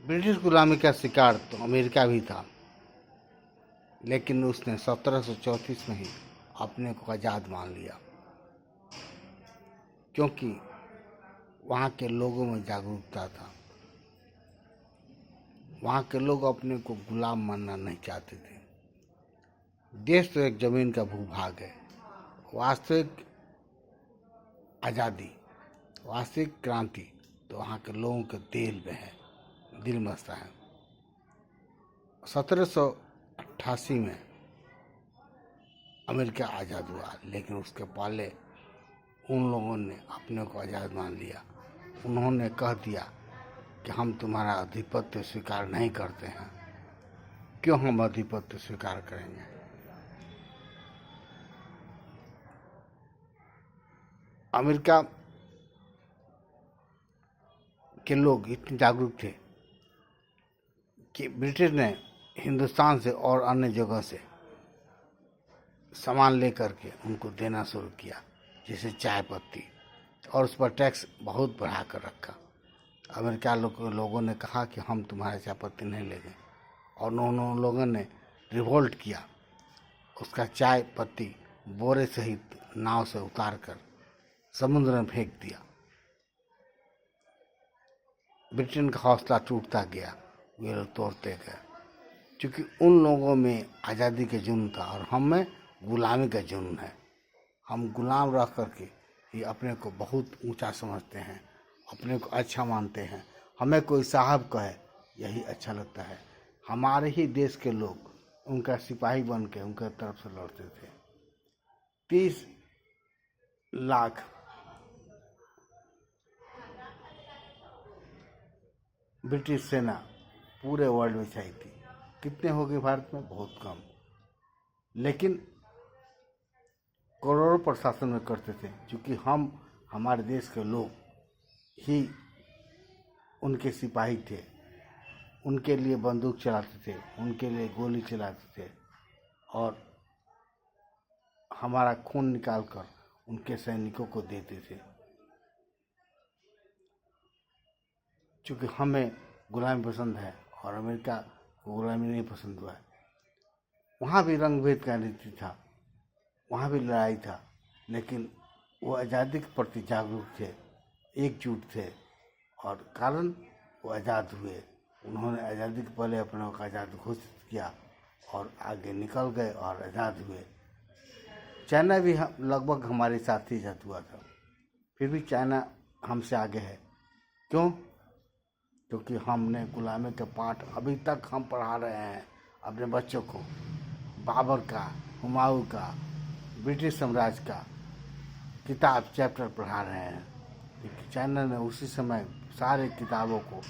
British गुलामी का शिकार तो अमेरिका भी था, लेकिन उसने 1734 में ही अपने को आज़ाद मान लिया, क्योंकि वहाँ के लोगों में जागरूकता था। वहाँ के लोग अपने को गुलाम मानना नहीं चाहते थे। देश तो एक जमीन का भूभाग है। वास्तविक आज़ादी, वास्तविक क्रांति तो वहाँ के लोगों के दिल में है, दिल में बसता है। 1788 में अमेरिका आज़ाद हुआ, लेकिन उसके पहले उन लोगों ने अपने को आज़ाद मान लिया। उन्होंने कह दिया कि हम तुम्हारा आधिपत्य स्वीकार नहीं करते हैं। क्यों हम आधिपत्य स्वीकार करेंगे? अमेरिका के लोग इतने जागरूक थे कि ब्रिटिश ने हिंदुस्तान से और अन्य जगह से सामान लेकर के उनको देना शुरू किया, जैसे चाय पत्ती, और उस पर टैक्स बहुत बढ़ा कर रखा। अमेरिका लोगों ने कहा कि हम तुम्हारा चाय पत्ती नहीं लेंगे, और उन लोगों ने रिवोल्ट किया। उसका चाय पत्ती बोरे सहित नाव से उतार कर समुद्र में फेंक दिया। ब्रिटेन का हौसला टूटता गया, वे लोग तोड़ते गए, क्योंकि उन लोगों में आज़ादी का जुनून था और हम में गुलामी का जुनून है। हम गुलाम रह करके ही अपने को बहुत ऊंचा समझते हैं, अपने को अच्छा मानते हैं। हमें कोई साहब कहे, यही अच्छा लगता है। हमारे ही देश के लोग उनका सिपाही बन के उनके तरफ से लड़ते थे। 30 लाख ब्रिटिश सेना पूरे वर्ल्ड में चाहिए थी। कितने हो गए भारत में? बहुत कम। लेकिन करोड़ों प्रशासन में करते थे, क्योंकि हम हमारे देश के लोग ही उनके सिपाही थे। उनके लिए बंदूक चलाते थे, उनके लिए गोली चलाते थे, और हमारा खून निकाल कर उनके सैनिकों को देते थे। क्योंकि हमें गुलामी पसंद है और अमेरिका को गुलामी नहीं पसंद हुआ है। वहाँ भी रंग भेद का नीति था, वहाँ भी लड़ाई था, लेकिन वो आज़ादी के प्रति जागरूक थे, एकजुट थे, और कारण वो आज़ाद हुए। उन्होंने आज़ादी के पहले अपने को आज़ाद घोषित किया और आगे निकल गए और आज़ाद हुए। चाइना भी लगभग हमारे साथ ही आज़ाद हुआ था, फिर भी चाइना हमसे आगे है। क्यों? क्योंकि हमने गुलामी के पाठ अभी तक हम पढ़ा रहे हैं अपने बच्चों को। बाबर का, हुमायूं का, ब्रिटिश साम्राज्य का किताब चैप्टर पढ़ा रहे हैं। चाइना ने उसी समय सारे किताबों को,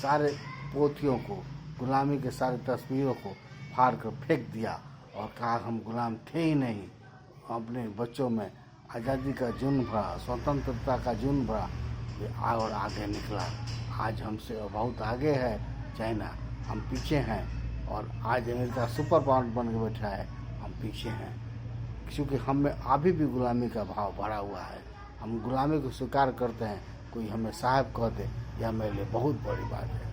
सारे पोथियों को, गुलामी के सारे तस्वीरों को फाड़ कर फेंक दिया और कहा हम गुलाम थे ही नहीं। अपने बच्चों में आज़ादी का जुनून भरा, स्वतंत्रता का जुनून भरा, और आगे निकला। आज हमसे बहुत आगे है चाइना, हम पीछे हैं। और आज अमेरिका सुपर पावर बन के बैठा है, हम पीछे हैं, क्योंकि हम में अभी भी गुलामी का भाव भरा हुआ है। हम गुलामी को स्वीकार करते हैं। कोई हमें साहब कह दे, यह मेरे लिए बहुत बड़ी बात है।